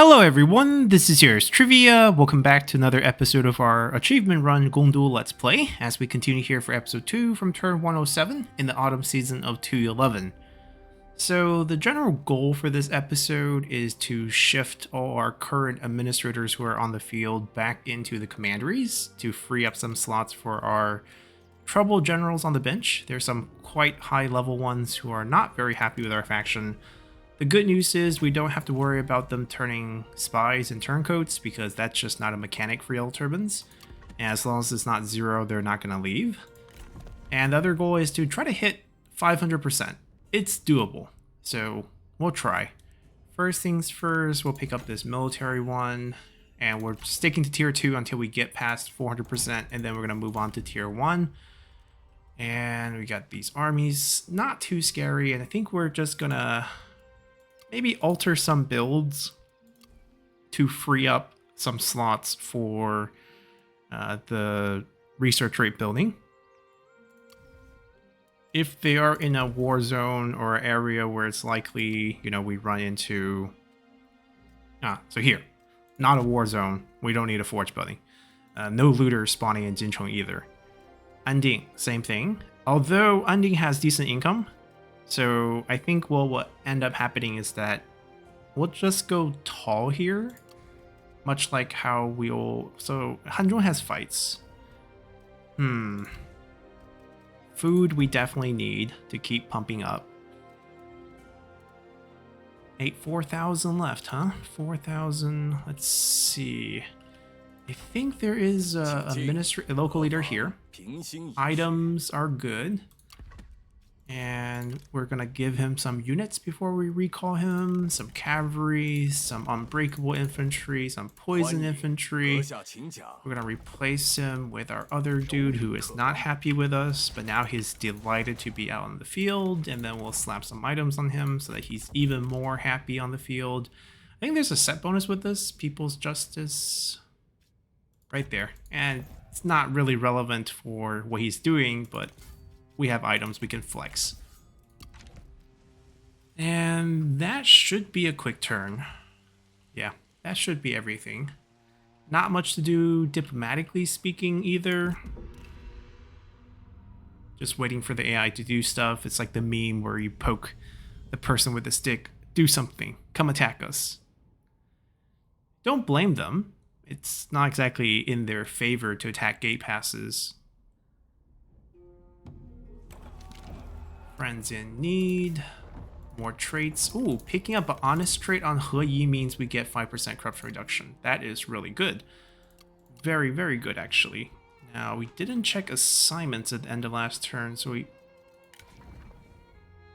Hello everyone, this is yours Trivia. Welcome back to another episode of our achievement run Gong Let's Play, as we continue here for episode 2 from turn 107 in the autumn season of 211. So the general goal for this episode is to shift all our current administrators who are on the field back into the commanderies to free up some slots for our troubled generals on the bench. There's some quite high level ones who are not very happy with our faction. The good news is we don't have to worry about them turning spies and turncoats, because that's just not a mechanic for Yellow Turbans. And as long as it's not 0, they're not going to leave. And the other goal is to try to hit 500%. It's doable, so we'll try. First things first, we'll pick up this military one, and we're sticking to tier 2 until we get past 400%, and then we're going to move on to tier 1. And we got these armies, not too scary, and I think we're just going to maybe alter some builds to free up some slots for the research rate building. If they are in a war zone or area where it's likely, we run into... so here, not a war zone. We don't need a forge building. No looters spawning in Jinchong either. Anding, same thing. Although Anding has decent income, so I think what will end up happening is that we'll just go tall here, much like how we'll... So Hanzhong has fights. Food we definitely need to keep pumping up. 4,000 left, huh? 4,000. Let's see. I think there is a local leader here. Items are good. And we're going to give him some units before we recall him. Some cavalry, some unbreakable infantry, some poison infantry. We're going to replace him with our other dude who is not happy with us, but now he's delighted to be out in the field. And then we'll slap some items on him so that he's even more happy on the field. I think there's a set bonus with this, People's Justice, right there. And it's not really relevant for what he's doing, but we have items we can flex. And that should be a quick turn. Yeah, that should be everything. Not much to do diplomatically speaking either. Just waiting for the AI to do stuff. It's like the meme where you poke the person with the stick. Do something. Come attack us. Don't blame them. It's not exactly in their favor to attack gate passes. Friends in need. More traits. Ooh, picking up an honest trait on He Yi means we get 5% corruption reduction. That is really good. Very, very good, actually. Now, we didn't check assignments at the end of last turn, so we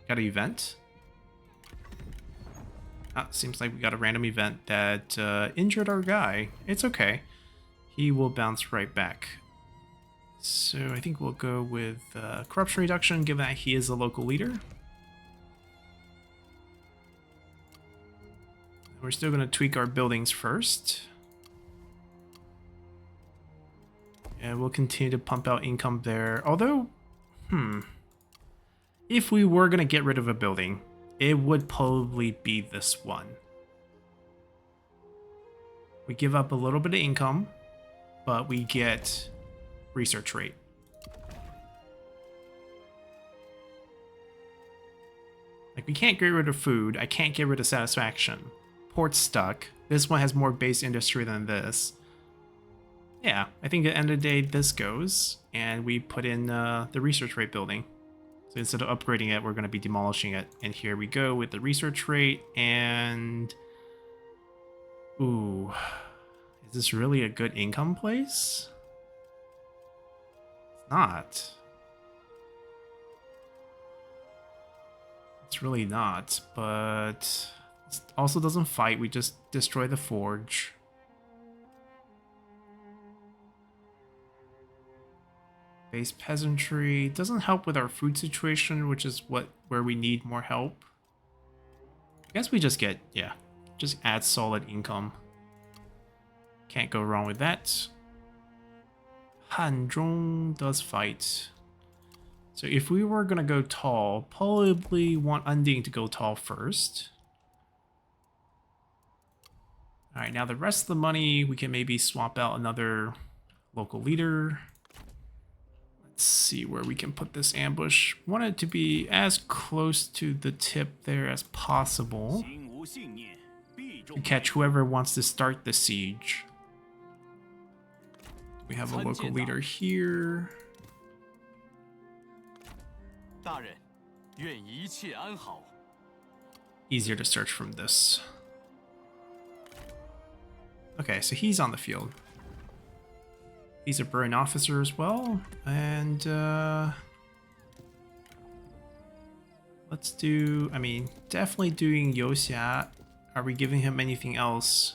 got an event. Seems like we got a random event that injured our guy. It's okay. He will bounce right back. So I think we'll go with corruption reduction, given that he is a local leader. We're still going to tweak our buildings first. And we'll continue to pump out income there. Although, if we were going to get rid of a building, it would probably be this one. We give up a little bit of income, but we get research rate. Like, we can't get rid of food. I can't get rid of satisfaction. Port's stuck. This one has more base industry than this. Yeah, I think at the end of the day, this goes, and we put in the research rate building. So instead of upgrading it, we're going to be demolishing it. And here we go with the research rate, and... Ooh. Is this really a good income place? Not. It's really not, but it also doesn't fight. We just destroy the forge. Base peasantry doesn't help with our food situation, which is where we need more help. I guess we just get, just add solid income. Can't go wrong with that. Hanzhong does fight. So if we were going to go tall, probably want Anding to go tall first. Alright, now the rest of the money, we can maybe swap out another local leader. Let's see where we can put this ambush. Want it to be as close to the tip there as possible to catch whoever wants to start the siege. We have a local leader here. Easier to search from this. Okay, so he's on the field. He's a Burn officer as well. And let's do, I mean, definitely doing Yoxia. Are we giving him anything else?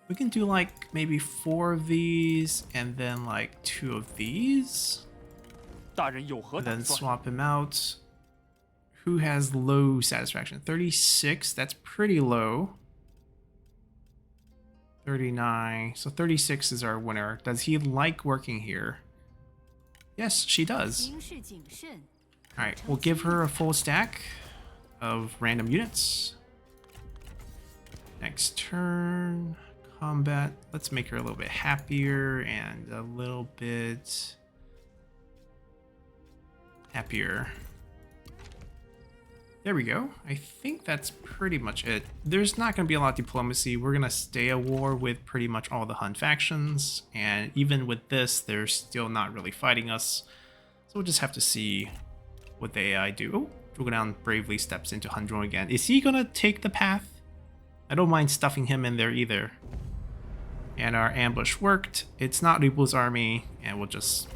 We can do like maybe 4 of these and then like 2 of these. And then swap him out. Who has low satisfaction? 36, that's pretty low. 39, so 36 is our winner. Does he like working here? Yes, she does. Alright, we'll give her a full stack of random units. Next turn, combat. Let's make her a little bit happier and a little bit happier. There we go. I think that's pretty much it. There's not going to be a lot of diplomacy. We're going to stay at war with pretty much all the Hun factions. And even with this, they're still not really fighting us. So we'll just have to see what the AI do. Oh, Zhuge bravely steps into Hun Zhong again. Is he going to take the path? I don't mind stuffing him in there either. And our ambush worked. It's not Lu Bu's army, and we'll just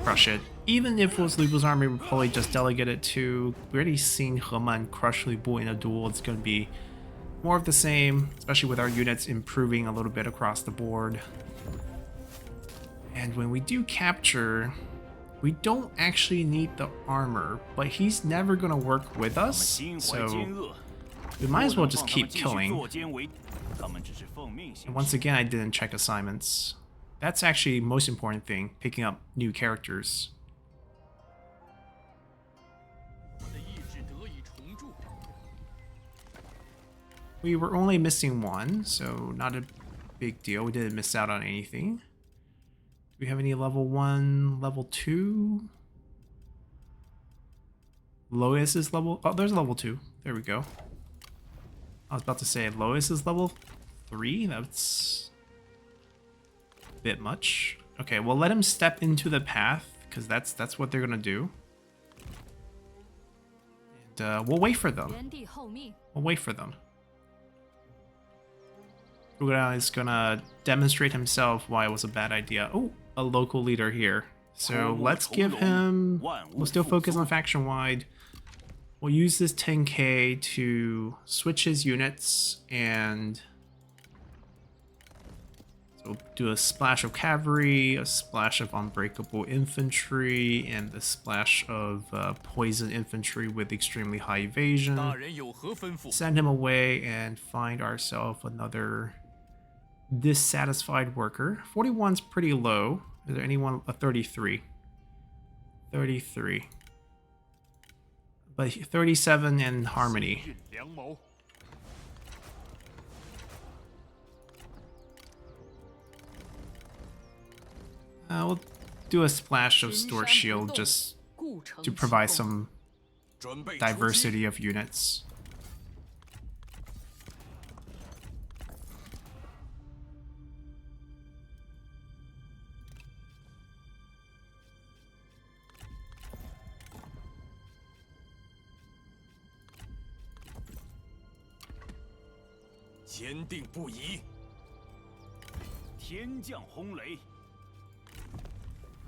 crush it. Even if it was Lu Bu's army, we'll probably just delegate it to... We already seen He Man crush Lu Bu in a duel. It's going to be more of the same, especially with our units improving a little bit across the board. And when we do capture, we don't actually need the armor, but he's never going to work with us, so we might as well just keep killing. And once again, I didn't check assignments. That's actually the most important thing, picking up new characters. We were only missing 1, so not a big deal. We didn't miss out on anything. Do we have any level 1, level 2? Lois is level... Oh, there's level 2. There we go. I was about to say Lois is level 3. That's a bit much. Okay, well, let him step into the path, because that's what they're going to do. And we'll wait for them. We'll wait for them. Zhuge is gonna demonstrate himself why it was a bad idea. Oh, a local leader here. So let's give him... We'll still focus on faction-wide. We'll use this 10k to switch his units and... So do a splash of cavalry, a splash of unbreakable infantry, and a splash of poison infantry with extremely high evasion. Send him away and find ourselves another dissatisfied worker. 41's pretty low. Is there anyone? A 33. 33. But 37 in harmony. We'll do a splash of Stort Shield just to provide some diversity of units.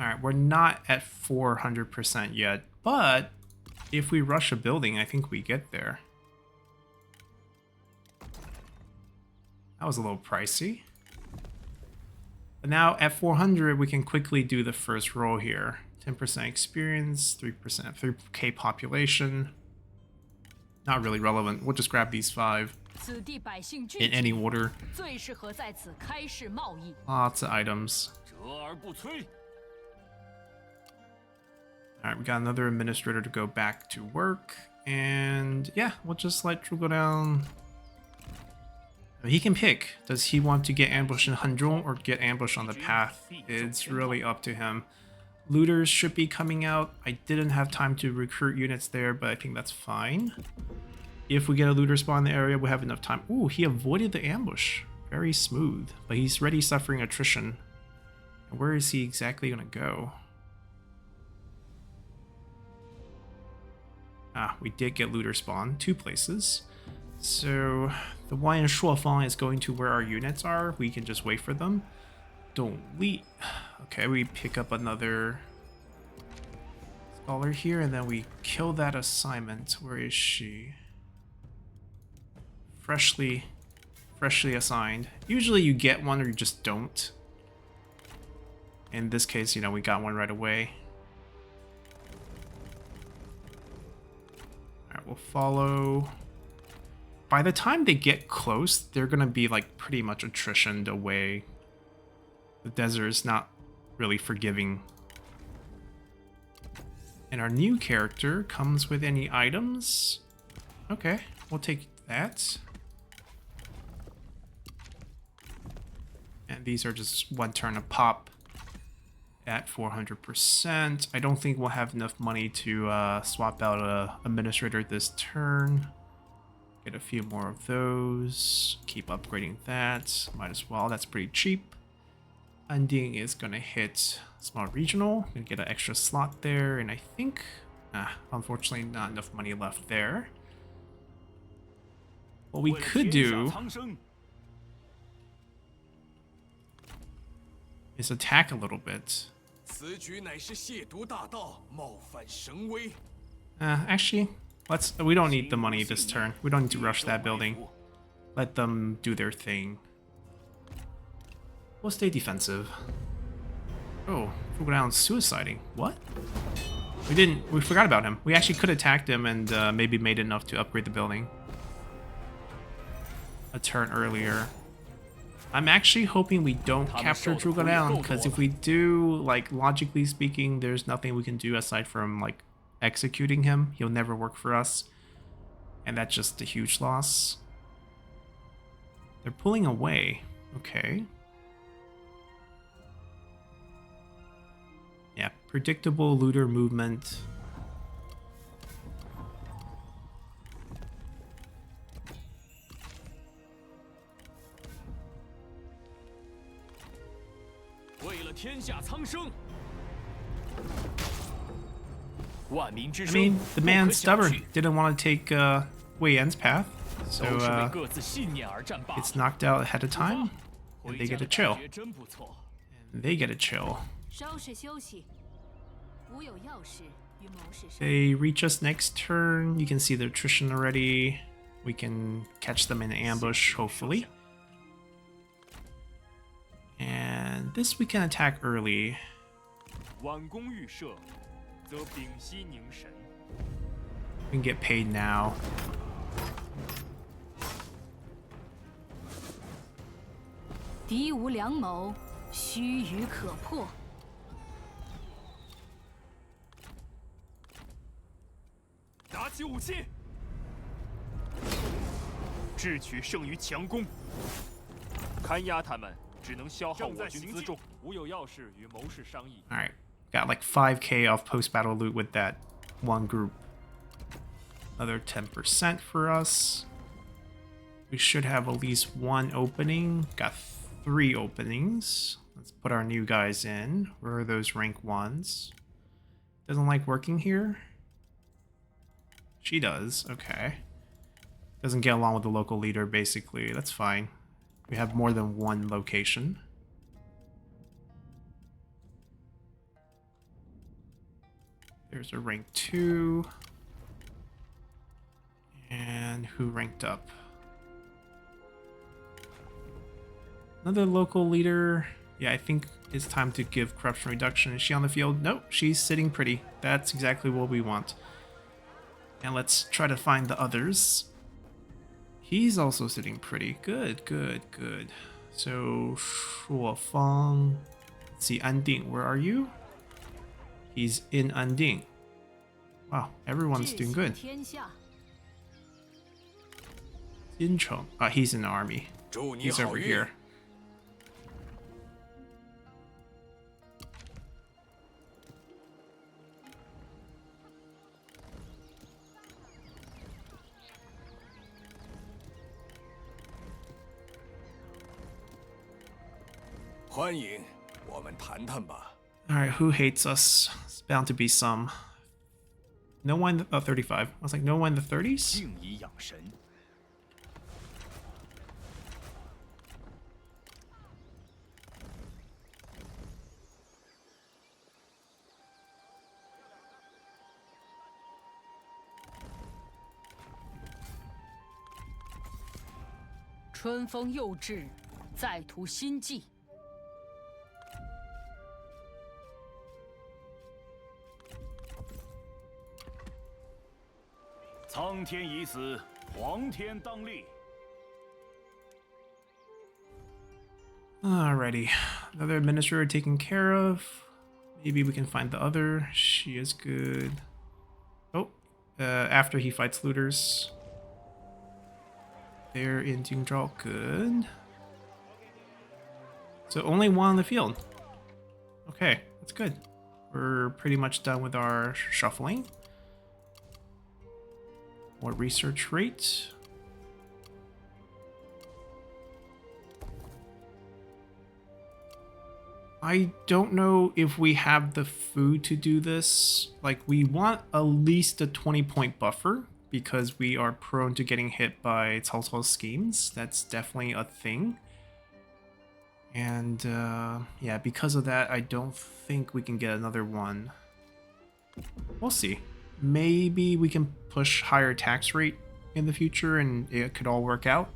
Alright, we're not at 400% yet, but if we rush a building, I think we get there. That was a little pricey. But now at 400, we can quickly do the first roll here. 10% experience, 3%, 3k population. Not really relevant. We'll just grab these 5 in any order. Lots of items. Alright, we got another administrator to go back to work. And yeah, we'll just let Zhuge He can pick. Does he want to get ambushed in Hundrong or get ambushed on the path? It's really up to him. Looters should be coming out. I didn't have time to recruit units there, but I think that's fine. If we get a looter spawn in the area, we have enough time. Ooh, he avoided the ambush. Very smooth. But he's already suffering attrition. And where is he exactly going to go? Ah, we did get looter spawn. 2 places. So the one in Shuofang is going to where our units are. We can just wait for them. Don't we? Okay, we pick up another scholar here, and then we kill that assignment. Where is she? Freshly assigned. Usually you get one or you just don't. In this case, you know, we got one right away. Alright, we'll follow. By the time they get close, they're gonna be like pretty much attritioned away. The desert is not really forgiving. And our new character comes with any items. Okay, we'll take that. And these are just 1 turn a pop at 400%. I don't think we'll have enough money to swap out a administrator this turn. Get a few more of those. Keep upgrading that. Might as well. That's pretty cheap. Ending is going to hit small regional. Gonna get an extra slot there. And I think, unfortunately, not enough money left there. What we could do is attack a little bit. Actually, we don't need the money this turn. We don't need to rush that building. Let them do their thing. We'll stay defensive. Oh, Fukudown's suiciding. What? We forgot about him. We actually could have attacked him and maybe made enough to upgrade the building a turn earlier. I'm actually hoping we don't capture Fukudown, because if we do, like, logically speaking, there's nothing we can do aside from, like, executing him. He'll never work for us. And that's just a huge loss. They're pulling away. Okay. Yeah, predictable looter movement. I mean, the man's stubborn. Didn't want to take Wei Yan's path, so it's knocked out ahead of time, and they get a chill. And they get a chill. They reach us next turn. You can see the attrition already. We can catch them in ambush, hopefully. And this we can attack early. We can get paid now. Alright, got like 5k off post-battle loot with that one group. Another 10% for us. We should have at least 1 opening. Got 3 openings. Let's put our new guys in. Where are those rank 1s? Doesn't like working here? She does, okay. Doesn't get along with the local leader, basically. That's fine. We have more than 1 location. There's a rank 2. And who ranked up? Another local leader. Yeah, I think it's time to give corruption reduction. Is she on the field? Nope, she's sitting pretty. That's exactly what we want. And let's try to find the others. He's also sitting pretty. Good, good, good. So, Shuofang. Let's see, Anding, where are you? He's in Anding. Wow, everyone's doing good. Jincheng. He's in the army. He's over here. 欢迎，我们谈谈吧。 Alright, who hates us? It's bound to be some. No one, 35. I was like, no one in the 30s? 静以养神。春风又至，再图新计。 苍天已死，黄天当立。 Alrighty. Another administrator taken care of. Maybe we can find the other. She is good. Oh, after he fights looters. They're in Jingzhou. Good. So only one on the field. Okay, that's good. We're pretty much done with our shuffling. More research rate. I don't know if we have the food to do this. Like, we want at least a 20-point buffer because we are prone to getting hit by Cao Cao's schemes. That's definitely a thing. And yeah, because of that, I don't think we can get another one. We'll see. Maybe we can push higher tax rate in the future and it could all work out.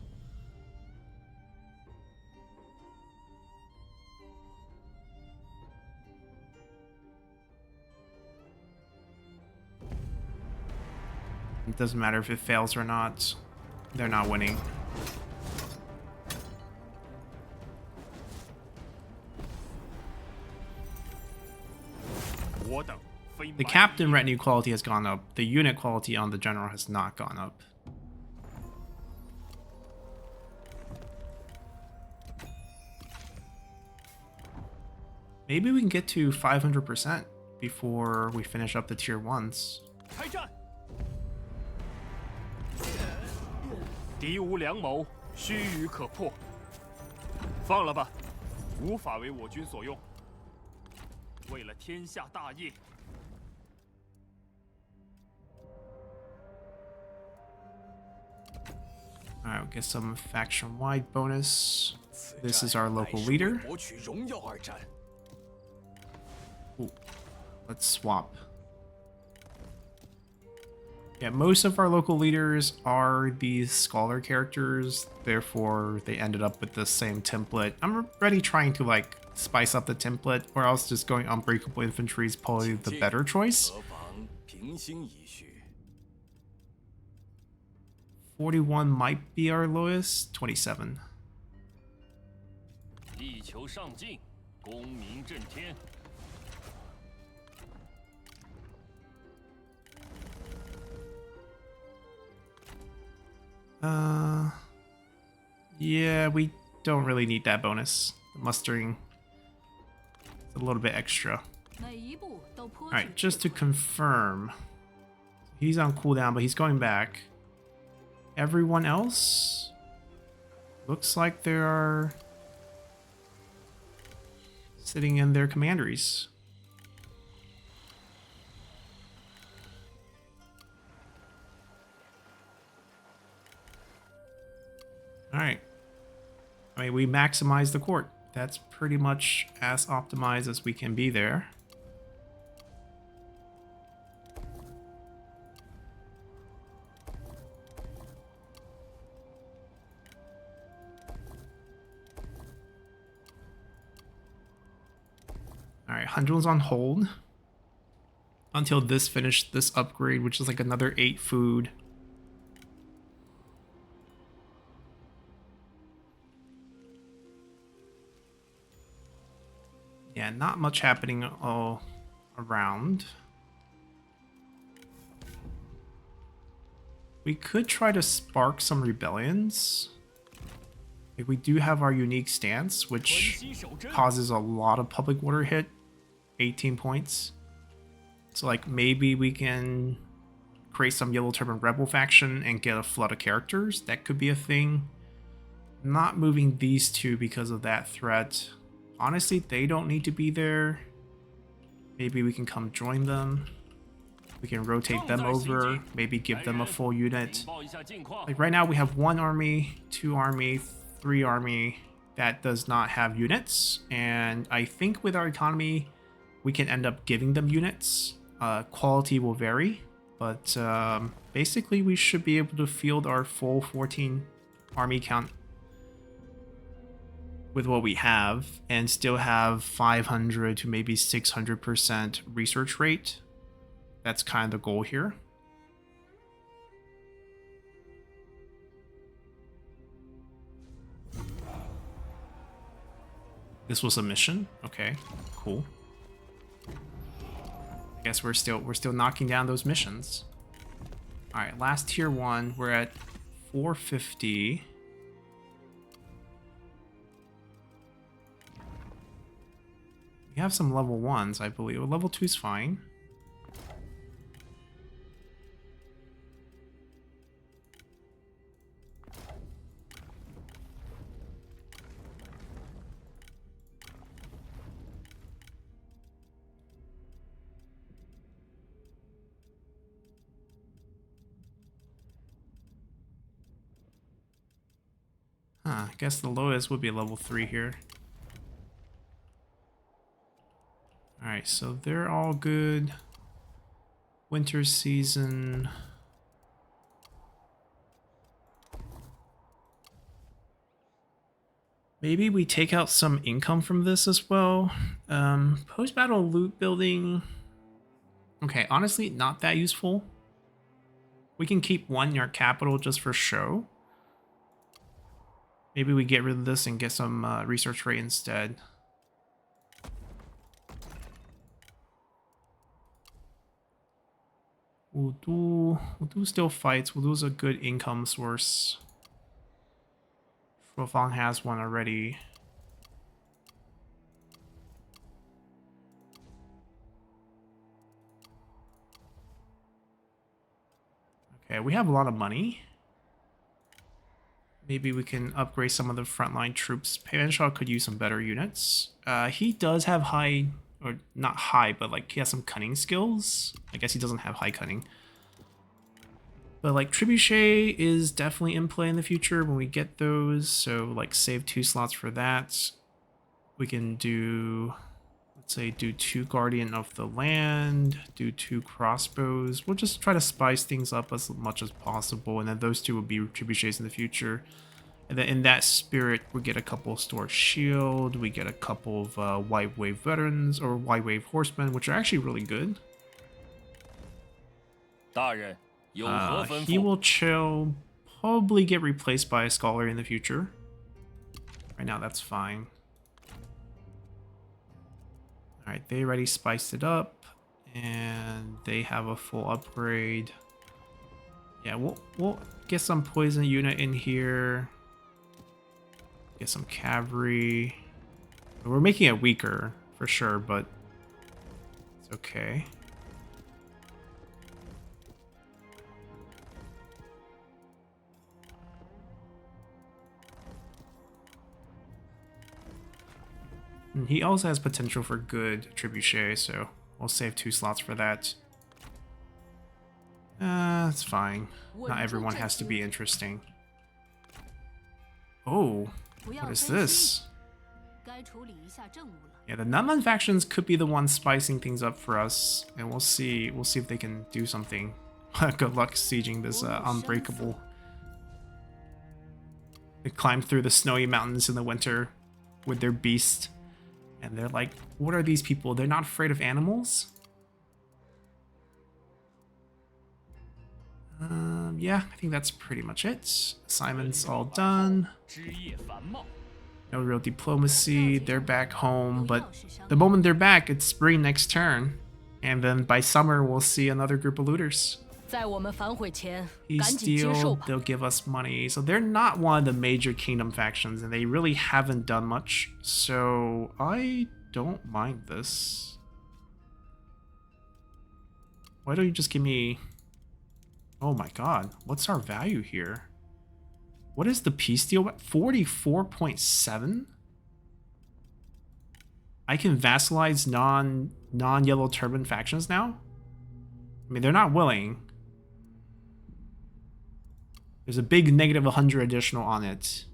It doesn't matter if it fails or not. They're not winning. The captain retinue quality has gone up. The unit quality on the general has not gone up. Maybe we can get to 500% before we finish up the tier 1s. 敌无良谋，须臾可破。放了吧，无法为我军所用。为了天下大业。 Alright, we'll get some faction-wide bonus. This is our local leader. Ooh, let's swap. Yeah, most of our local leaders are these scholar characters, therefore they ended up with the same template. I'm already trying to like spice up the template, or else just going Unbreakable Infantry is probably the better choice. 41 might be our lowest. 27. 力求上进，功名震天。 Yeah, we don't really need that bonus. The mustering is a little bit extra. Alright, just to confirm. He's on cooldown, but he's going back. Everyone else looks like they are sitting in their commanderies. Alright. I mean, we maximize the court. That's pretty much as optimized as we can be there. Alright, Hanzhong's on hold until this upgrade, which is like another 8 food. Yeah, not much happening all around. We could try to spark some rebellions. Like, we do have our unique stance, which causes a lot of public water hit, 18 points. So like maybe we can create some Yellow Turban Rebel faction and get a flood of characters. That could be a thing. Not moving these two because of that threat. Honestly, they don't need to be there. Maybe we can come join them. We can rotate them over, maybe give them a full unit. Like right now we have 1 army, 2 army, 3 army that does not have units. And I think with our economy, we can end up giving them units. Quality will vary, but basically we should be able to field our full 14 army count with what we have and still have 500 to maybe 600% research rate. That's kind of the goal here. This was a mission. Okay, cool. I guess we're still knocking down those missions. All right, last tier 1. We're at 450. We have some level 1s, I believe. Well, level 2's fine. I guess the lowest would be level 3 here. Alright, so they're all good. Winter season. Maybe we take out some income from this as well. Post-battle loot building. Okay, honestly, not that useful. We can keep 1 in our capital just for show. Maybe we get rid of this and get some research rate instead. Wudu still fights. Wudu's a good income source. Shuofang has one already. Okay, we have a lot of money. Maybe we can upgrade some of the frontline troops. Panshaw could use some better units. He does have high, or not high, but like he has some cunning skills. I guess he doesn't have high cunning. But like Trebuchet is definitely in play in the future when we get those. So like save 2 slots for that. We can do, let's say, do 2 Guardian of the Land, do 2 crossbows. We'll just try to spice things up as much as possible, and then those 2 will be Trebuchets in the future. And then in that spirit, we get a couple of Stored Shield, we get a couple of White Wave Veterans, or White Wave Horsemen, which are actually really good. He will chill, probably get replaced by a Scholar in the future. Right now, that's fine. Alright, they already spiced it up, and they have a full upgrade. Yeah, we'll get some poison unit in here. Get some cavalry. We're making it weaker, for sure, but it's okay. And he also has potential for good Trebuchet, so we'll save 2 slots for that. It's fine. Not everyone has to be interesting. Oh, what is this? Yeah, the Nunman factions could be the ones spicing things up for us, and we'll see. We'll see if they can do something. Good luck sieging this unbreakable. They climb through the snowy mountains in the winter with their beast. And they're like, what are these people? They're not afraid of animals? Yeah, I think that's pretty much it. Assignments all done. No real diplomacy. They're back home, but the moment they're back, it's spring next turn. And then by summer, we'll see another group of looters. 在我们反悔前， Peace 赶紧接受 deal, 吧。 they'll give us money. So they're not one of the major kingdom factions, and they really haven't done much. So I don't mind this. Why don't you just give me... Oh my god, what's our value here? What is the peace deal? 44.7? I can vassalize non-yellow turban factions now? I mean, they're not willing. There's a big negative 100 additional on it.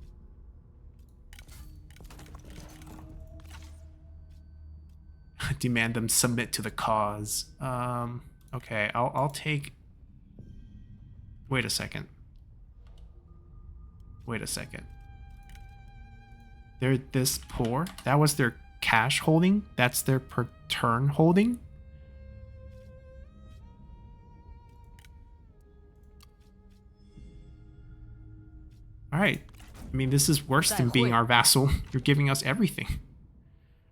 Demand them submit to the cause. Okay, I'll take... Wait a second. Wait a second. They're this poor? That was their cash holding? That's their per turn holding? Alright. I mean, this is worse than being our vassal. You're giving us everything.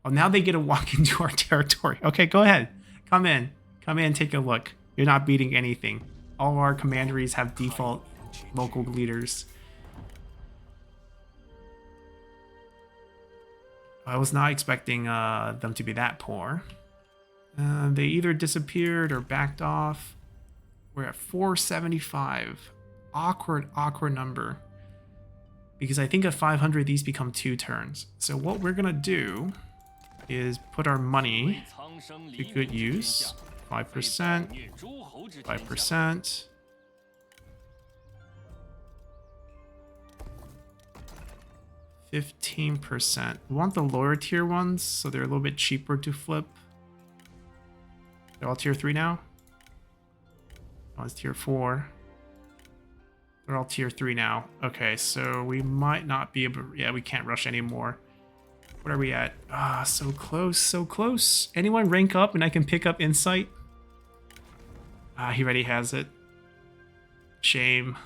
Oh, now they get to walk into our territory. Okay, go ahead. Come in. Come in, take a look. You're not beating anything. All our commanderies have default local leaders. I was not expecting them to be that poor. They either disappeared or backed off. We're at 475. Awkward number. Because I think at 500 these become 2 turns. So what we're gonna do is put our money to good use. 5%. 5%. %. We want the lower tier ones, so they're a little bit cheaper to flip. They're all tier 3 now. One's tier 4. They're all tier 3 now. Okay, so we might not be able to... Yeah, we can't rush anymore. What are we at? Ah, so close, so close. Anyone rank up and I can pick up insight? Ah, he already has it. Shame.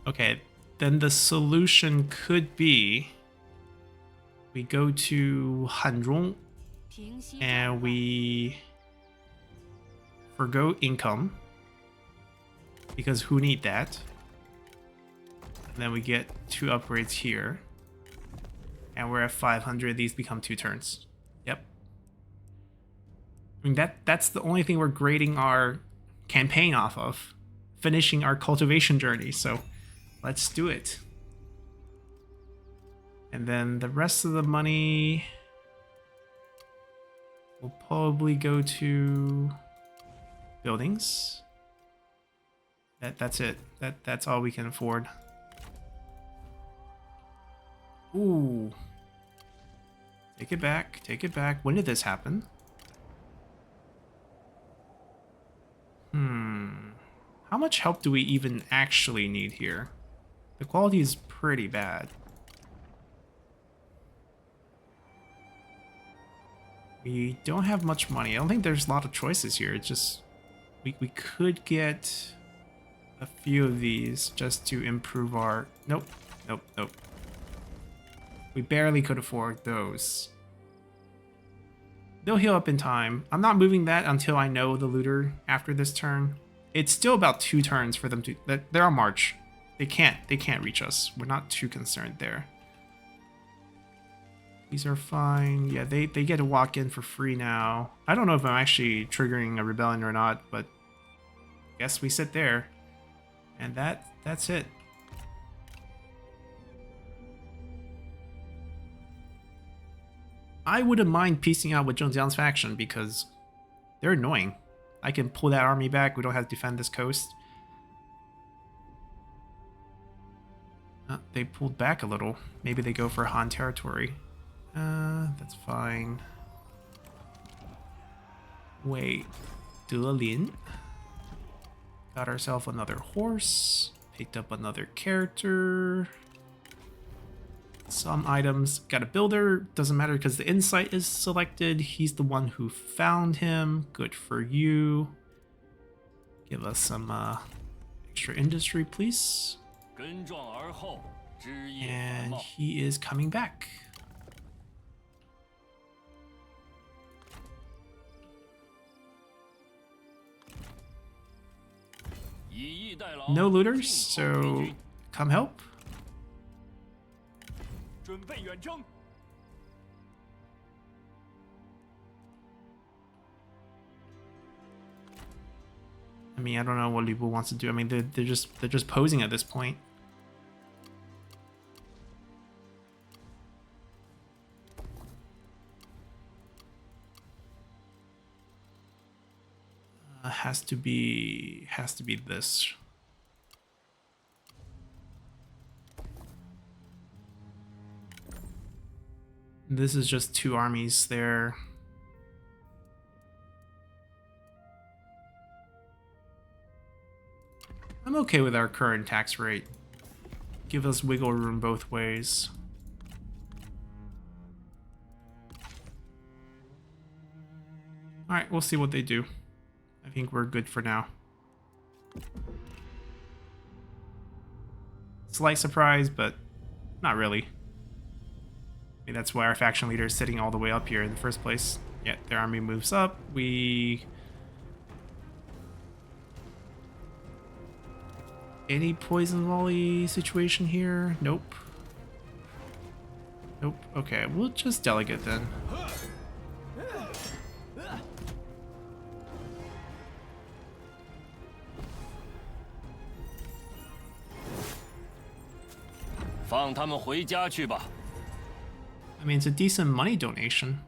Okay, then the solution could be we go to Hanzhong and we forgo income because who need that? And then we get 2 upgrades here. And we're at 500. These become 2 turns. Yep. I mean, that's the only thing we're grading our campaign off of. Finishing our cultivation journey. So let's do it. And then the rest of the money will probably go to buildings. That's it. That's all we can afford. Ooh. Take it back. Take it back. When did this happen? How much help do we even actually need here? The quality is pretty bad. We don't have much money. I don't think there's a lot of choices here. It's just... We could get a few of these just to improve our... Nope. Nope. Nope. We barely could afford those. They'll heal up in time. I'm not moving that until I know the looter after this turn. It's still about 2 turns for them to... They're on march. They can't reach us. We're not too concerned there. These are fine. Yeah, they get to walk in for free now. I don't know if I'm actually triggering a rebellion or not, but I guess we sit there. And that's it. I wouldn't mind piecing out with Zhongjiang's faction because they're annoying. I can pull that army back. We don't have to defend this coast. They pulled back a little. Maybe they go for Han territory. That's fine. Wait. Delin. Got ourselves another horse. Picked up another character. Some items. Got a builder. Doesn't matter because the insight is selected. He's the one who found him. Good for you. Give us some extra industry, please. And he is coming back. No looters, so come help. 准备远征。 I mean, I don't know what Libu wants to do. I mean, they're just posing at this point. Has to be this. This is just 2 armies there. I'm okay with our current tax rate. Give us wiggle room both ways. Alright, we'll see what they do. I think we're good for now. Slight surprise, but not really. I mean, that's why our faction leader is sitting all the way up here in the first place. Yeah, their army moves up. Any poison volley situation here? Nope. Nope. Okay, we'll just delegate then. 放他们回家去吧。 I mean, it's a decent money donation.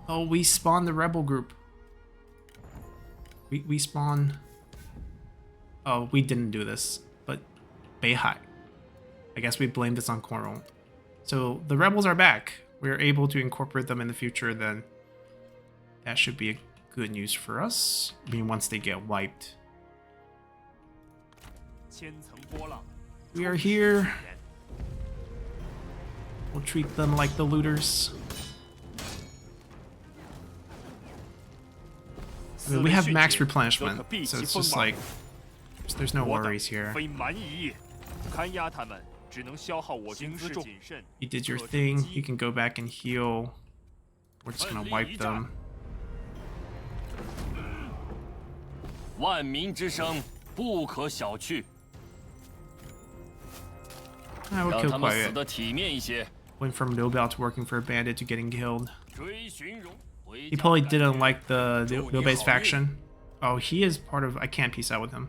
Oh, we spawned the rebel group. We spawn. Oh, we didn't do this, but Beihai. I guess we blame this on Coral. So the rebels are back. We're able to incorporate them in the future, then that should be good news for us. I mean, once they get wiped. We are here. We'll treat them like the looters. I mean, we have max replenishment, so it's just like there's no worries here. You did your thing. You can go back and heal. We're just gonna wipe them. 万民之声不可小觑。 I would 让 kill 他们死 quiet. 得体面一些。 Went from Liu Bao to working for a bandit to getting killed. 追寻荣，回 He 家 probably 感 didn't 觉 like the Liu Bei's 祝你好运。 faction. Oh, he is part of. I can't peace out with him.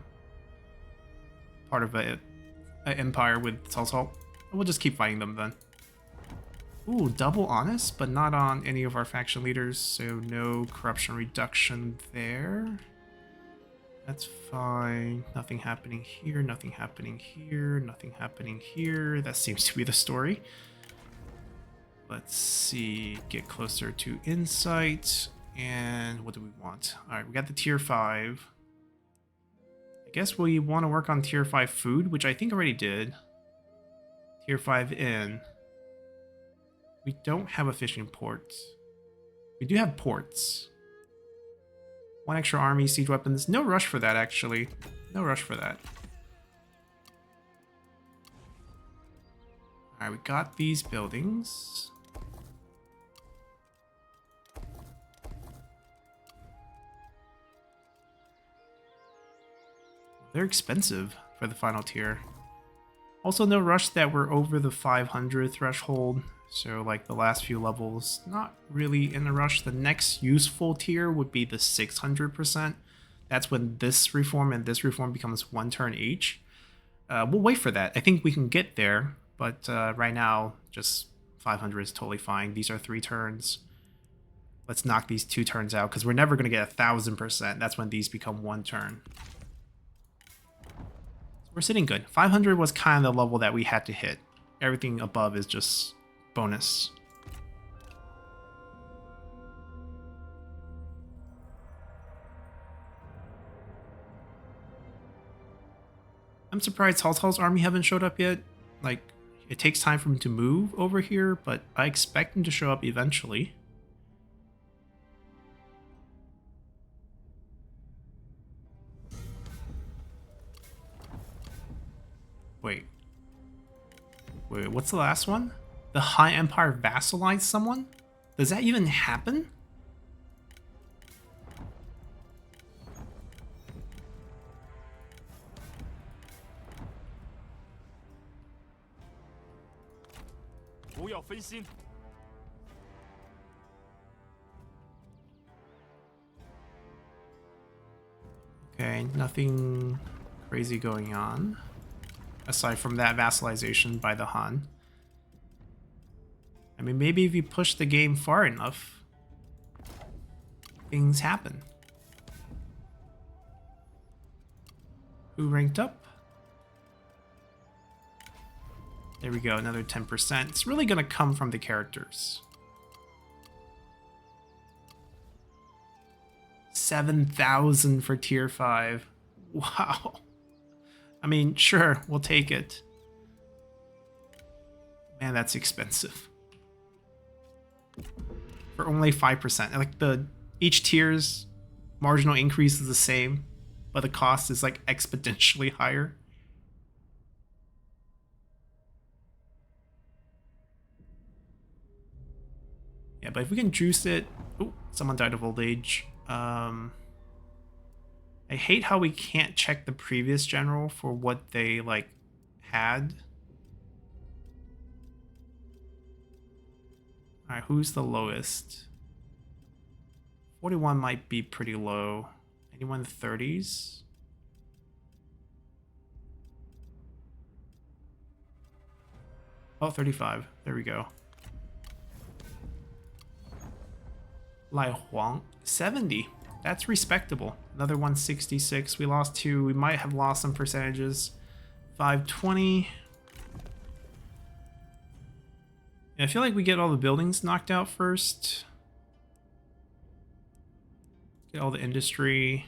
Part of a empire with Cao Cao. We'll just keep fighting them then. Ooh, double honest, but not on any of our faction leaders, so no corruption reduction there. That's fine. Nothing happening here, nothing happening here, nothing happening here. That seems to be the story. Let's see, get closer to insight. And what do we want? Alright, we got the tier 5. I guess we want to work on tier 5 food, which I think already did. Tier 5 in. We don't have a fishing port. We do have ports. 1 extra army, siege weapons. No rush for that, actually. No rush for that. Alright, we got these buildings. They're expensive for the final tier. Also, no rush that we're over the 500 threshold. So, like the last few levels, not really in a rush. The next useful tier would be the 600%. That's when this reform and this reform becomes 1 turn each. We'll wait for that. I think we can get there, but right now, just 500 is totally fine. These are 3 turns. Let's knock these 2 turns out, because we're never going to get 1000%. That's when these become 1 turn. We're sitting good. 500 was kind of the level that we had to hit. Everything above is just bonus. I'm surprised Cao Cao's army haven't showed up yet. Like, it takes time for him to move over here, but I expect him to show up eventually. Wait. Wait, what's the last one? The Han Empire vassalized someone? Does that even happen? Okay, nothing crazy going on. Aside from that vassalization by the Han. I mean, maybe if you push the game far enough, things happen. Who ranked up? There we go, another 10%. It's really gonna come from the characters. 7,000 for tier 5. Wow. I mean, sure, we'll take it. Man, that's expensive. For only 5%. Like each tier's marginal increase is the same, but the cost is like exponentially higher. Yeah, but if we can juice it... Oh, someone died of old age. I hate how we can't check the previous general for what they, like, had. Alright, who's the lowest? 41 might be pretty low. Anyone in the 30s? Oh, 35. There we go. Lai Huang, 70. That's respectable. Another 166. We lost 2. We might have lost some percentages. 520. Yeah, I feel like we get all the buildings knocked out first. Get all the industry.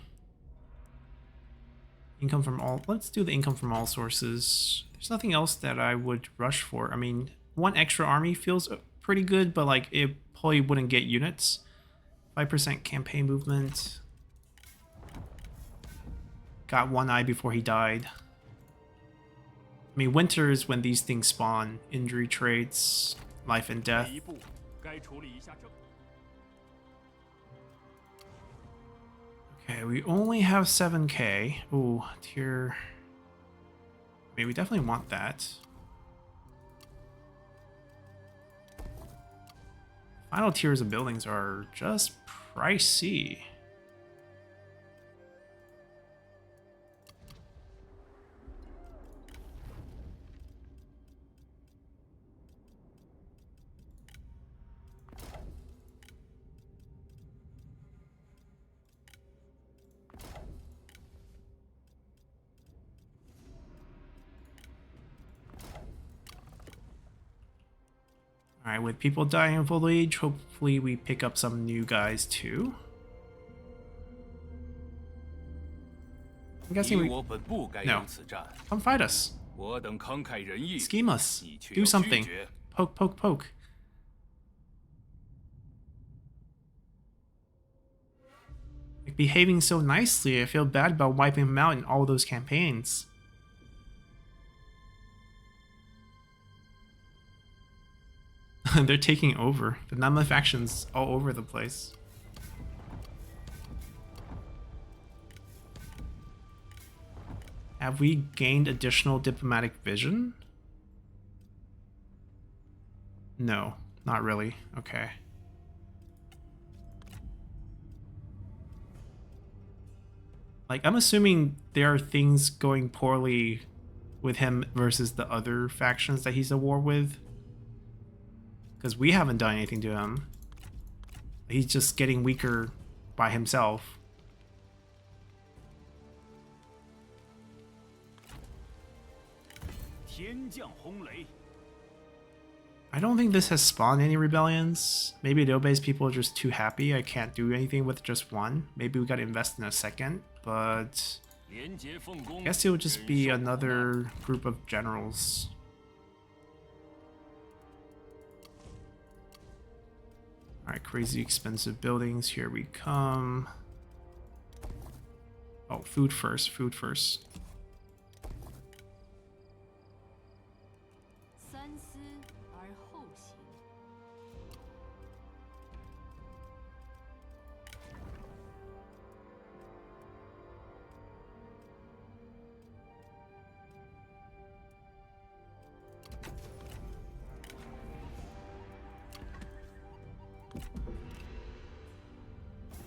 Income from all... Let's do the income from all sources. There's nothing else that I would rush for. I mean, one extra army feels pretty good, but like it probably wouldn't get units. 5% campaign movement. Got one eye before he died. I mean, winter is when these things spawn. Injury traits, life and death. Okay, we only have 7k. Ooh, tier... I mean, we definitely want that. Final tiers of buildings are just pricey. Alright, with people dying of old age, hopefully we pick up some new guys too. I'm guessing we... No. Come fight us. Scheme us. Do something. Poke, poke, poke. Like, behaving so nicely, I feel bad about wiping him out in all those campaigns. They're taking over. The Nama faction's all over the place. Have we gained additional diplomatic vision? No, not really. Okay. Like, I'm assuming there are things going poorly with him versus the other factions that he's at war with. Because we haven't done anything to him. He's just getting weaker by himself. I don't think this has spawned any rebellions. Maybe Dobe's people are just too happy. I can't do anything with just one. Maybe we gotta invest in a second, but I guess it would just be another group of generals. Alright, crazy expensive buildings. Here we come. Oh, food first, food first. 三思而后行。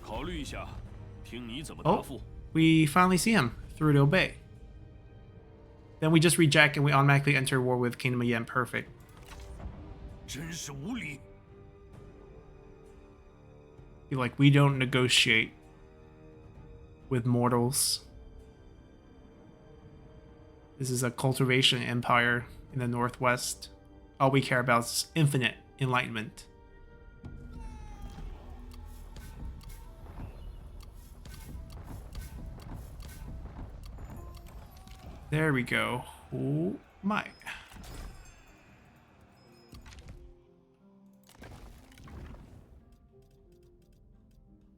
考虑一下，听你怎么答 Oh, 复。 we finally see him through to obey. Then we just reject and we automatically enter war with Kingdom of Yen. Perfect. 真是无理。 Feel like we don't negotiate with mortals. This is a cultivation empire in the northwest. All we care about is infinite enlightenment. There we go. Oh my.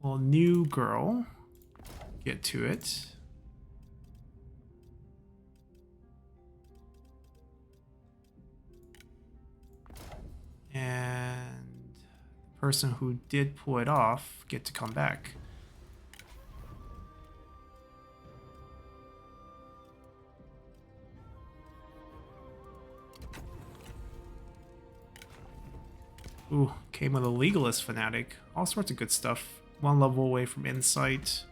Well, new girl. Get to it. And the person who did pull it off get to come back. Ooh, came with a legalist fanatic. All sorts of good stuff. One level away from insight.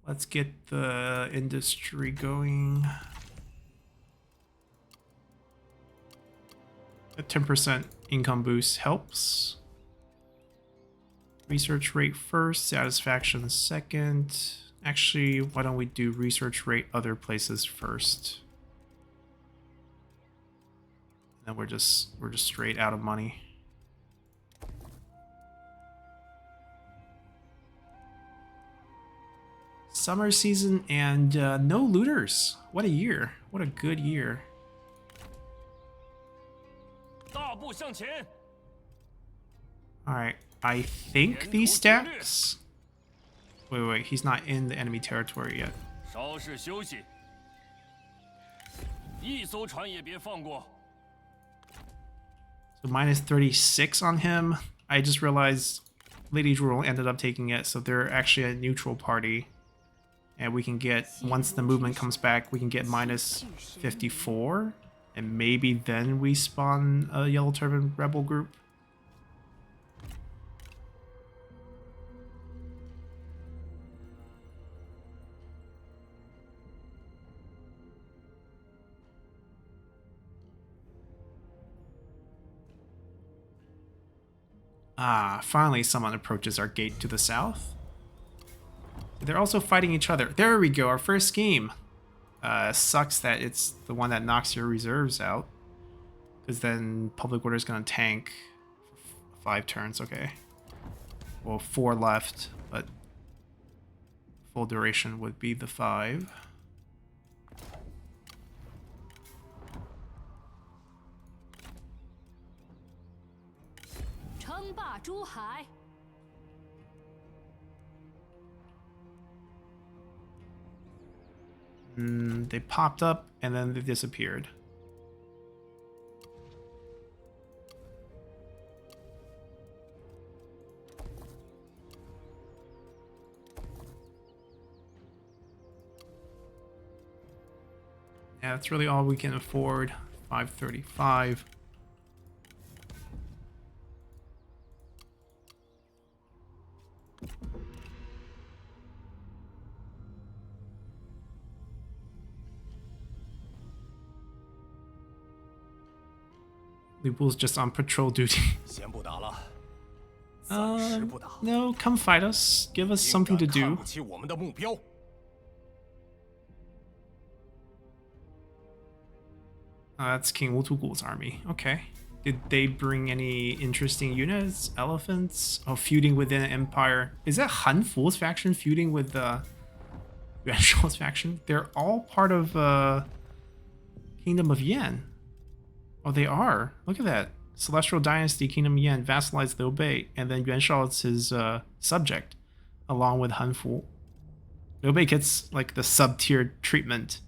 Let's get the industry going. A 10% income boost helps. Research rate first, satisfaction second. Actually, why don't we do research rate other places first? And we're just straight out of money. Summer season and no looters. What a year. What a good year. 大步向前。 Alright, I think these stacks... Wait, he's not in the enemy territory yet. 稍事休息。一艘船也别放过。 So minus 36 on him. I just realized Lady Drool ended up taking it, so they're actually a neutral party. And we can get, once the movement comes back, we can get minus 54. And maybe then we spawn a Yellow Turban rebel group. Ah, finally someone approaches our gate to the south. They're also fighting each other. There we go, our first game. Sucks that it's the one that knocks your reserves out. Because then Public Order is going to tank for 5 turns, okay. Well, 4 left, but full duration would be the 5. They popped up and then they disappeared. Yeah, that's really all we can afford. 535. Libu's just on patrol duty. 先不打了， No, come fight us. Give us something to 竟然 do. 看不起我们的目标。 That's King E02's army. Okay. Did they bring any interesting units? Elephants? Oh, feuding within an empire. Is that Han Fu's faction feuding with Yuan Shao's faction? They're all part of Kingdom of Yen. Oh, they are. Look at that. Celestial Dynasty, Kingdom of Yen, vassalized Liu Bei, and then Yuan Shao is his subject, along with Han Fu. Liu Bei gets like the sub-tiered treatment.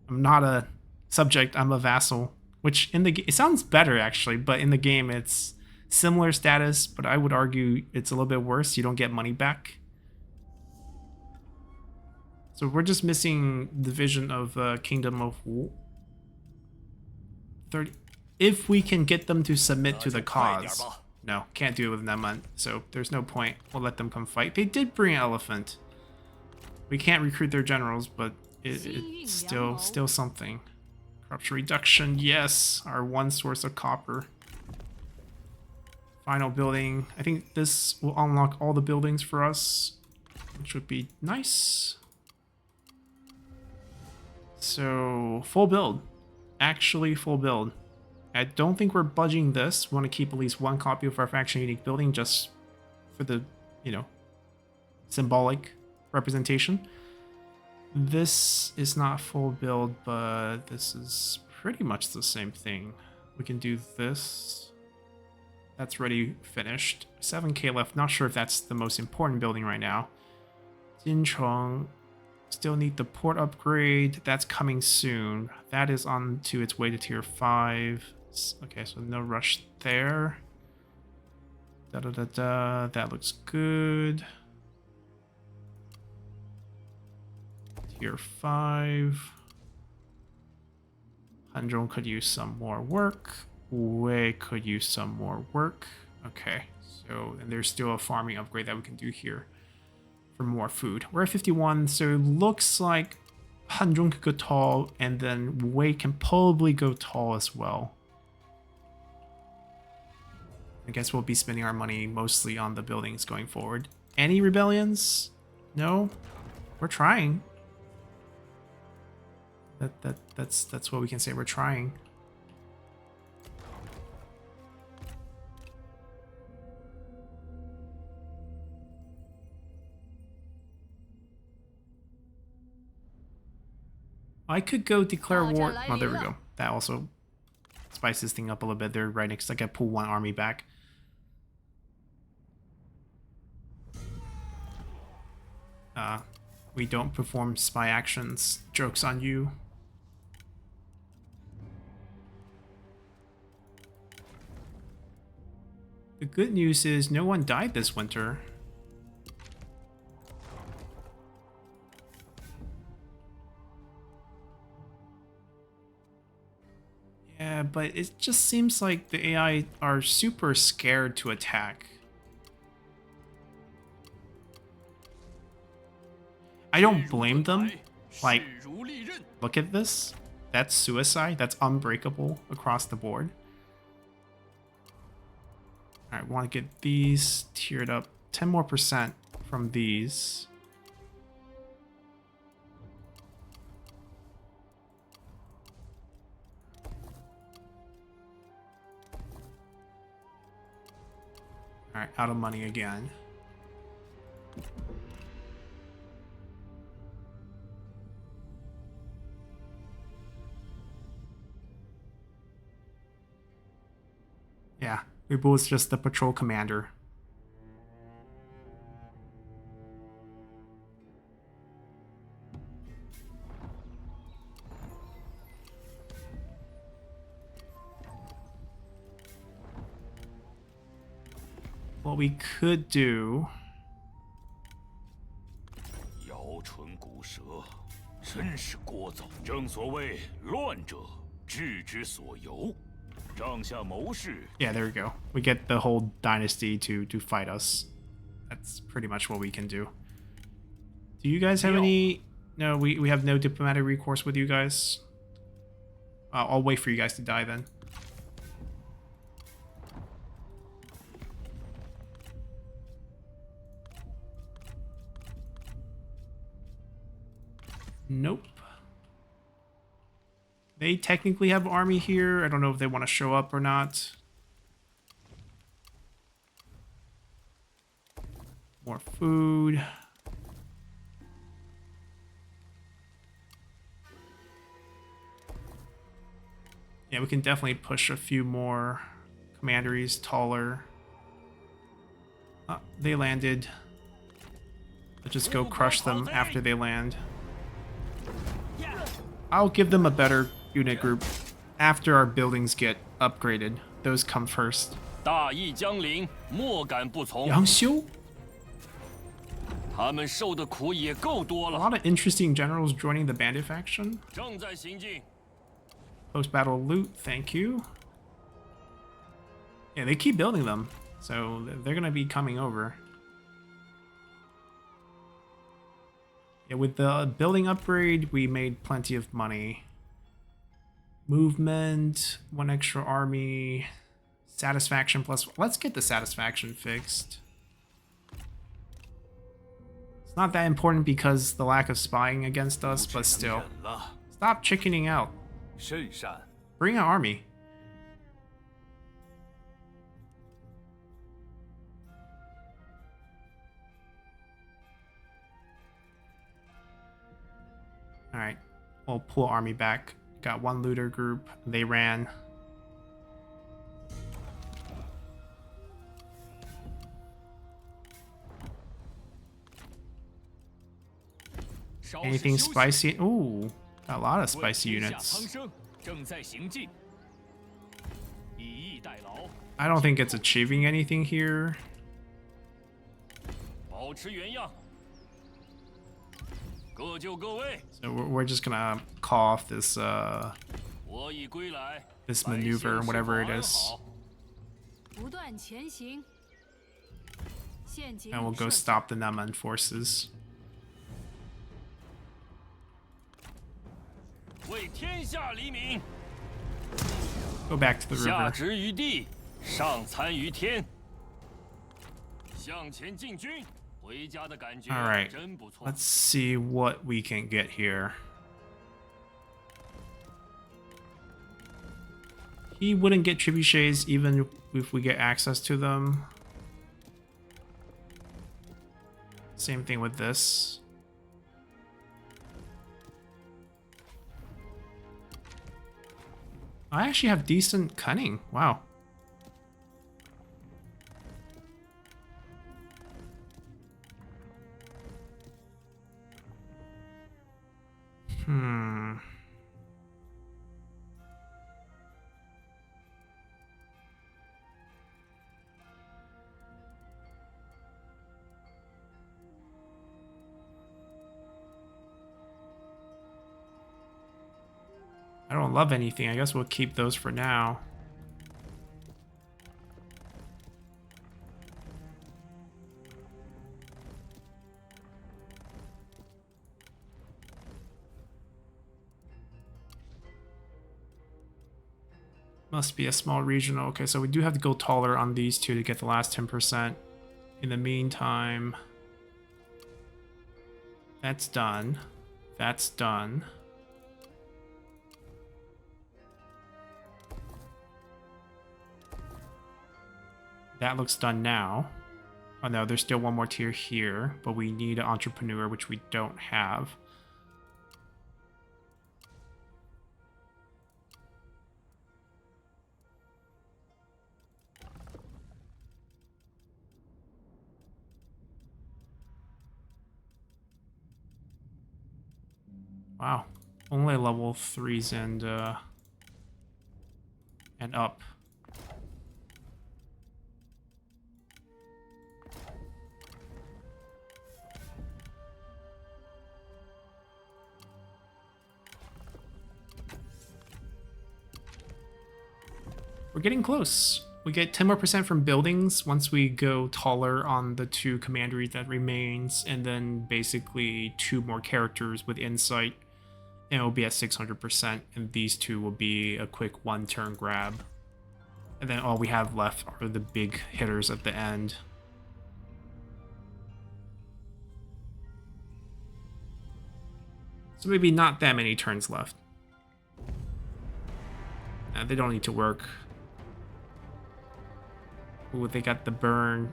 I'm not a Subject, I'm a vassal. Which in the it sounds better actually, but in the game it's similar status, but I would argue it's a little bit worse. You don't get money back. So we're just missing the vision of Kingdom of Wu. 30. If we can get them to submit to the cause. No, can't do it with Neman, so there's no point. We'll let them come fight. They did bring an elephant. We can't recruit their generals, but it's still something. Corruption reduction, yes, our one source of copper. Final building. I think this will unlock all the buildings for us, which would be nice. So, full build. Actually, full build. I don't think we're budging this. We want to keep at least one copy of our faction unique building just for the, symbolic representation. This is not full build, but this is pretty much the same thing. We can do this. That's ready, finished. 7k left. Not sure if that's the most important building right now. Jincheng. Still need the port upgrade. That's coming soon. That is on to its way to tier 5. Okay, so no rush there. That looks good. Tier 5. Hanzhong could use some more work. Wei could use some more work. Okay, so and there's still a farming upgrade that we can do here for more food. We're at 51, so it looks like Hanzhong could go tall, and then Wei can probably go tall as well. I guess we'll be spending our money mostly on the buildings going forward. Any rebellions? No? We're trying. That's what we can say. We're trying. I could go declare war. Oh, there we go. That also spices thing up a little bit. They're right next. I can pull one army back. We don't perform spy actions. Joke's on you. The good news is no one died this winter. Yeah, but it just seems like the AI are super scared to attack. I don't blame them. Like, look at this. That's suicide. That's unbreakable across the board. Alright, we want to get these tiered up 10% more from these. Alright, out of money again. Yeah, Ubu is just the patrol commander. What we could do... 摇唇鼓舌，真是聒噪。正所谓乱者治之所由。 Yeah, there we go. We get the whole dynasty to fight us. That's pretty much what we can do. Do you guys have any... No, we have no diplomatic recourse with you guys. I'll wait for you guys to die then. Nope. They technically have army here. I don't know if they want to show up or not. More food. Yeah, we can definitely push a few more commanderies taller. They landed. Let's just go crush them after they land. I'll give them a better unit group after our buildings get upgraded. Those come first. 大义将临，莫敢不从。 Yangxiu? 他们受的苦也够多 A 了。 lot of interesting generals joining the bandit faction. 正在行进。 Post-battle loot, thank you. Yeah, they keep building them, so they're gonna be coming over. Yeah, with the building upgrade, we made plenty of money. Movement, 1 extra army, satisfaction plus. Let's get the satisfaction fixed. It's not that important because the lack of spying against us, but still. 忍了， Stop chickening out. 甚善。 Bring an army. Alright, we'll pull army back. Got 1 looter group. They ran. Anything spicy? Ooh, got a lot of spicy units. 正在行进。以逸待劳， I don't think it's achieving anything here. 保持原样。各就各位。 So we're just gonna call off this 我已归来。 this maneuver, whatever it is, 不断前行。陷阱 and we'll go 设置 stop the Naman forces. 为天下黎民。 Go back to the 下 river. 执于地，上参于天。向前进军，回家的感觉 All right, 真不错。 let's see what we can get here. He wouldn't get trebuchets even if we get access to them. Same thing with this. I actually have decent cunning. Wow. Hmm. I don't love anything. I guess we'll keep those for now. Must be a small regional. Okay, so we do have to go taller on these two to get the last 10%. In the meantime, that's done. That's done. That looks done now. Oh no, there's still 1 more tier here, but we need an entrepreneur, which we don't have. Wow, only level 3s and up. We're getting close. We get 10 more % from buildings once we go taller on the 2 commanderies that remains, and then basically 2 more characters with insight, and it'll be at 600%, and these 2 will be a quick 1-turn grab. And then all we have left are the big hitters at the end. So maybe not that many turns left. They don't need to work. Ooh, they got the burn.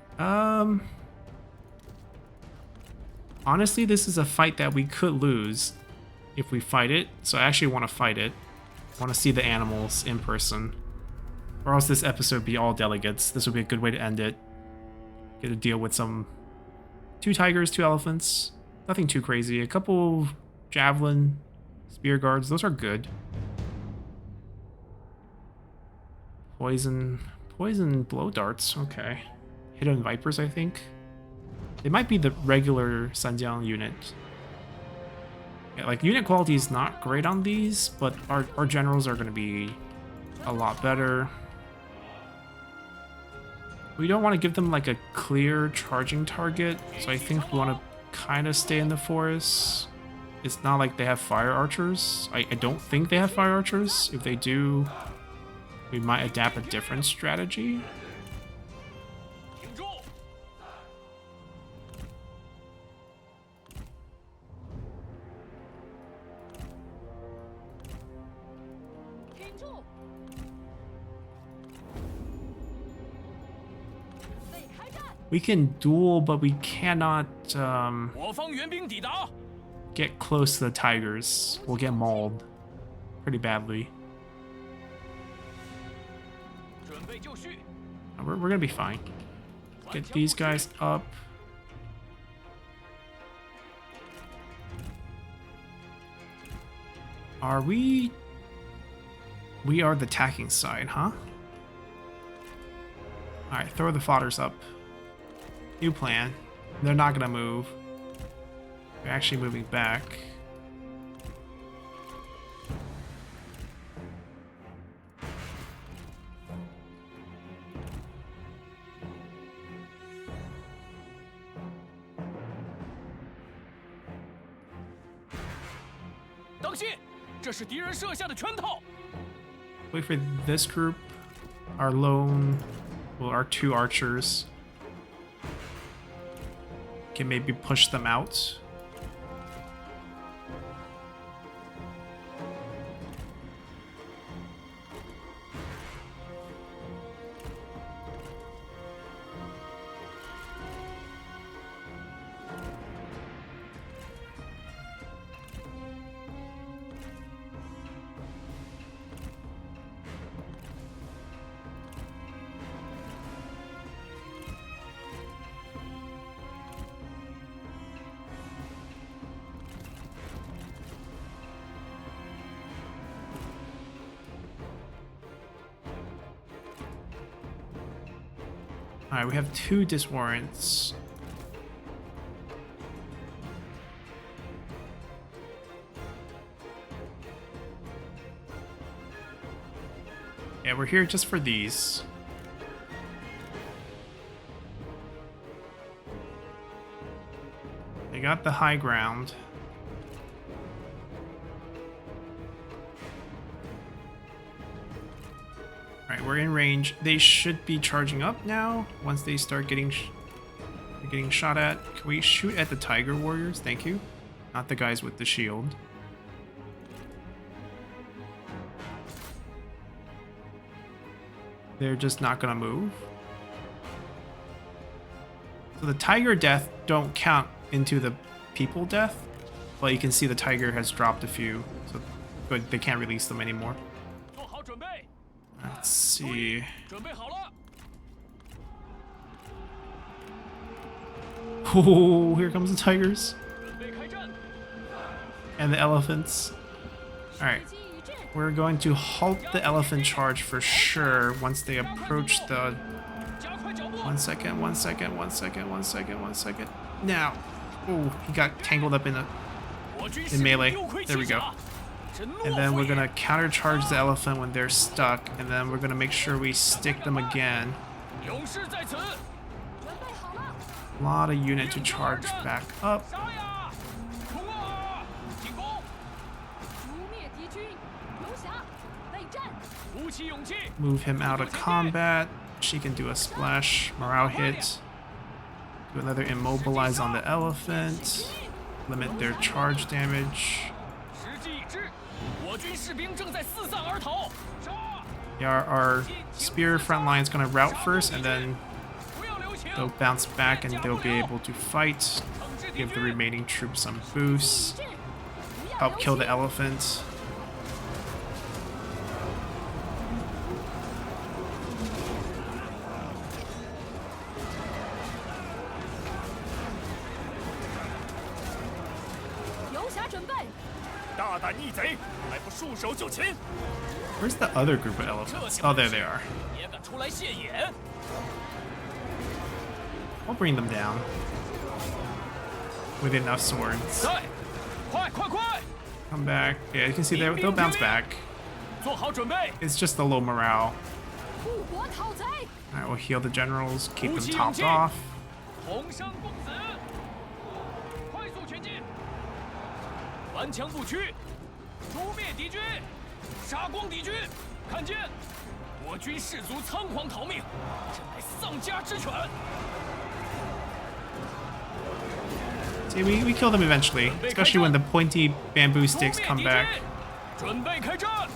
Honestly, this is a fight that we could lose if we fight it. So I actually want to fight it. I want to see the animals in person. Or else this episode would be all delegates. This would be a good way to end it. Get to deal with some 2 tigers, 2 elephants. Nothing too crazy. A couple javelin spear guards. Those are good. Poison blow darts. Okay. Hidden vipers, I think. They might be the regular Sanjiang unit. Yeah, like unit quality is not great on these, but our generals are going to be a lot better. We don't want to give them like a clear charging target, so I think we want to kind of stay in the forest. It's not like they have fire archers. I don't think they have fire archers. If they do, we might adapt a different strategy. We can duel, but we cannot get close to the tigers. We'll get mauled pretty badly. We're gonna be fine. Get these guys up. Are we... We are the attacking side, huh? Alright, throw the fodders up. New plan. They're not gonna move. They're actually moving back. Wait for this group. Our our 2 archers. Can maybe push them out. Alright, we have 2 diswarrants. Yeah, we're here just for these. They got the high ground. Alright, we're in range. They should be charging up now once they start getting shot at. Can we shoot at the tiger warriors? Thank you. Not the guys with the shield. They're just not gonna move. So the tiger death don't count into the people death, but you can see the tiger has dropped a few, so but they can't release them anymore. Let's see. Oh, here comes the tigers. And the elephants. Alright. We're going to halt the elephant charge for sure once they approach the... One second. Now. Oh, he got tangled up in melee. There we go. And then we're gonna countercharge the elephant when they're stuck, and then we're gonna make sure we stick them again. A lot of unit to charge back up. Move him out of combat. She can do a splash morale hit. Do another immobilize on the elephant. Limit their charge damage. Yeah, our spear front line is going to rout first, and then they'll bounce back and they'll be able to fight. Give the remaining troops some boosts. Help kill the elephant. Where's the other group of elephants? Oh, there they are. 也敢出来现眼？ I'll bring them down with enough swords. 在，快快快！ Come back. Yeah, you can see they'll bounce back. 做好准备， It's just the low morale. 护国讨贼， Alright, we'll heal the generals, keep them topped off. 同生共死，快速前进，顽强不屈，诛灭敌军，杀光敌军。看见，我军士卒仓皇逃命，这乃丧家之犬。 See, we kill them eventually, especially when the pointy bamboo sticks come back. 准备开战，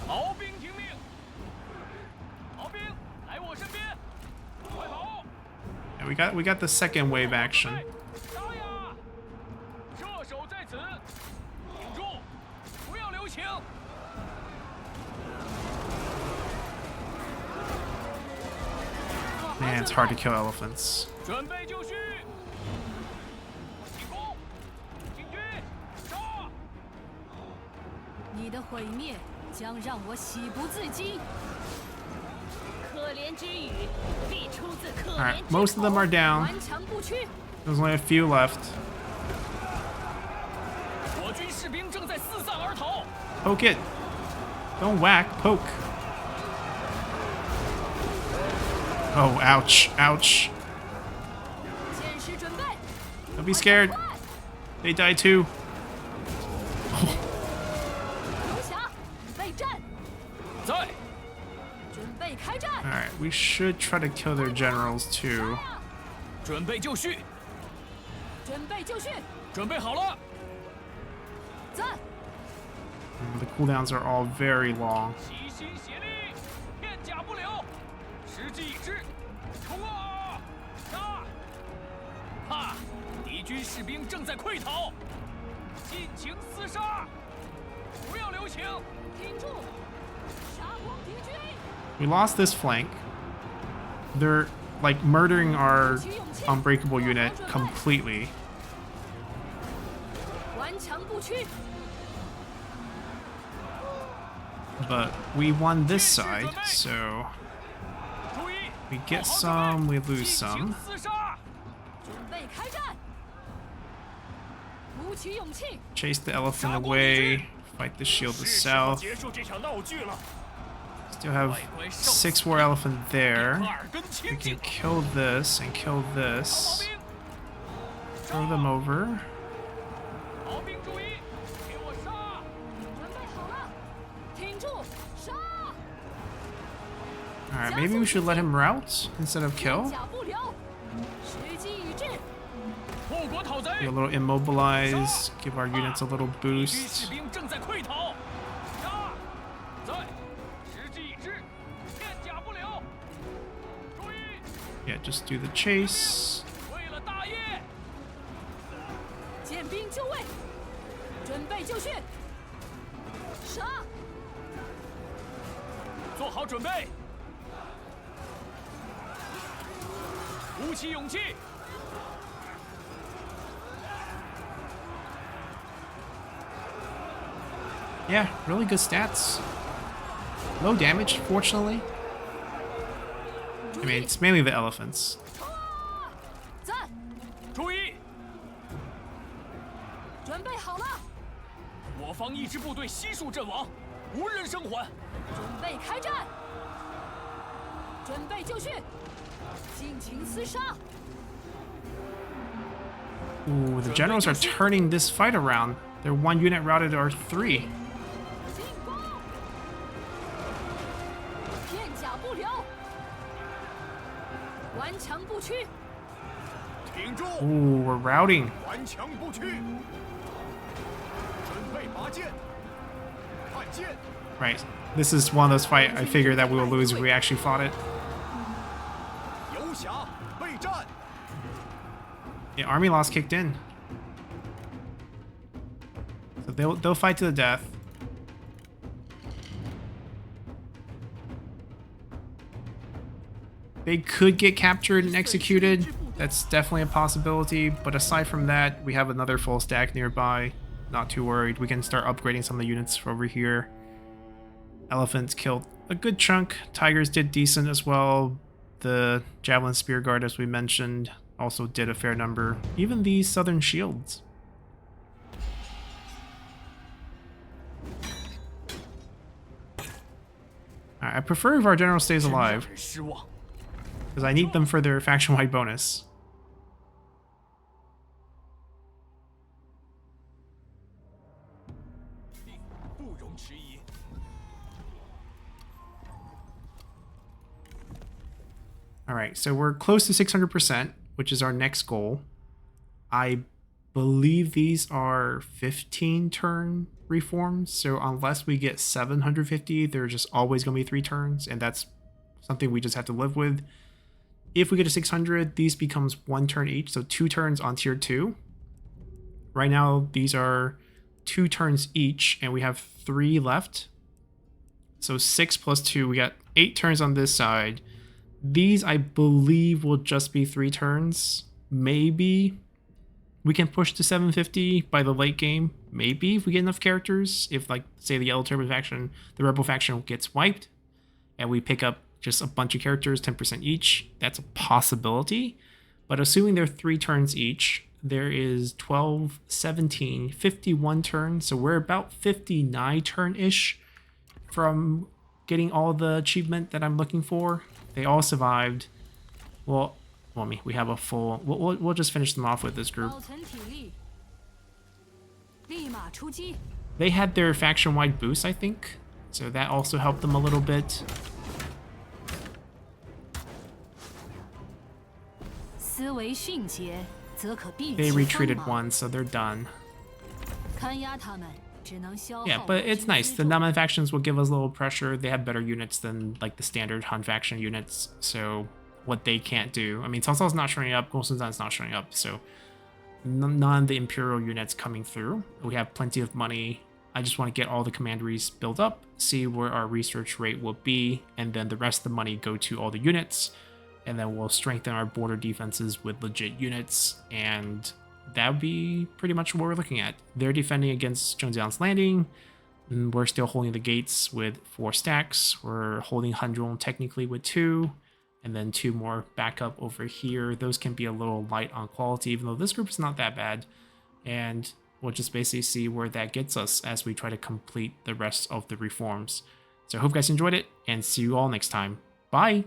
毛兵听命，毛兵来我身边，快跑！ Yeah, we got the second wave action. 杀呀！射手在此，挺住，不要留情。 Man, it's hard to kill elephants. 准备就绪，进攻，进军，杀！ 你的毁灭将让我喜不自禁。可怜之语必出自可 Alright, 怜之 most of them are 口 down. 顽强不屈， There's only a few left. 我军士兵正在四散而逃， Poke it. Don't whack, poke. Oh, ouch, ouch. 剑士准备， Don't be scared. 快， They die too. 游侠备战，在，准备开战。 Alright, we should try to kill their generals too. 准备就绪，准备就绪，准备好了，赞！ The cooldowns are all very long. 齐心协力，片甲不留，时机已至，冲啊！杀！哈！敌军士兵正在溃逃，尽情厮杀，不要留情，挺住，杀光敌军！ We lost this flank. They're like murdering our unbreakable unit completely. 顽强不屈， But we won this side, so 注意， we get some, we lose 尽情 some. 厮杀，准备开战！鼓起勇气， Chase the elephant away, fight the shield to the 是时候 south. 结束这场闹剧了。 Still have 6 more elephant 和 there. 耳根 We 清 can 净， kill this and kill 毛 this. 兵， Throw them over. 毛兵注意，给我杀！准备好了，挺住，杀！ Alright, maybe we should let him rout instead of 片 kill. 甲不留，时机已至，护国讨贼， Be a little immobilize, give our units a little 敌军士 boost. 兵正在溃逃，杀！在，时机已至，片甲不留，注意， Yeah, just do the chase. 为了大业，剑兵就位，准备就绪，杀！做好准备，鼓起勇气， Yeah, really good stats. Low damage, fortunately. I mean, it's mainly the elephants. 赞！注意，准备好了，我方一支部队悉数阵亡，无人生还。准备开战，准备就绪，尽情厮杀！ Ooh, the generals are turning this fight around. Their 1 unit routed our 3. 进攻！片甲不留，顽强不屈，挺住， Ooh, we're routing. 顽强不屈。准备拔剑，看剑， Right. This is one of those fights I figured that we will lose if we actually fought it. 游侠备战。 Yeah, army loss kicked in. So they'll fight to the death. They could get captured and executed. That's definitely a possibility. But aside from that, we have another full stack nearby. Not too worried. We can start upgrading some of the units over here. Elephants killed a good chunk. Tigers did decent as well. The Javelin Spear Guard, as we mentioned, also did a fair number. Even the Southern Shields. I prefer if our general stays 真让 alive, 人失望。 because I need them for their faction-wide bonus. Alright, so we're close to 600%, which is our next goal. I believe these are 15 turn reforms, so unless we get 750, they're just always going to be 3 turns, and that's something we just have to live with. If we get to 600, these becomes 1 turn each, so 2 turns on tier 2. Right now, these are 2 turns each, and we have 3 left. So 6 plus 2, we got 8 turns on this side. These, I believe, will just be 3 turns. Maybe we can push to 750 by the late game. Maybe if we get enough characters. If, like, say the Yellow Turban faction, the Rebel faction gets wiped, and we pick up just a bunch of characters, 10% each, that's a possibility. But assuming they're 3 turns each, there is 12, 17, 51 turns. So we're about 59 turn-ish from getting all the achievement that I'm looking for. They all survived. Well, we have a full... We'll just finish them off with this group. 保存体力，立马出击。 They had their faction-wide boost, I think. So that also helped them a little bit. 思维迅捷，则可避 They 其锋 retreated 芒。 once, so they're done. 看压他们，只能消耗 Yeah, 我 but 军 it's nice. 辎 The 重 Naman factions will give us a little pressure. They have better units than like the standard Han faction units. So what they can't do. I mean, Cao Cao's not showing up. Gong Sunzan's not showing up. So none of the Imperial units coming through. We have plenty of money. I just want to get all the commanderies built up, see where our research rate will be, and then the rest of the money go to all the units. And then we'll strengthen our border defenses with legit units, and that would be pretty much what we're looking at. They're defending against Zhengjiang's landing, and we're still holding the gates with 4 stacks. We're holding Hanzhong technically with 2, and then 2 more backup over here. Those can be a little light on quality, even though this group is not that bad. And we'll just basically see where that gets us as we try to complete the rest of the reforms. So I hope you guys enjoyed it, and see you all next time. Bye!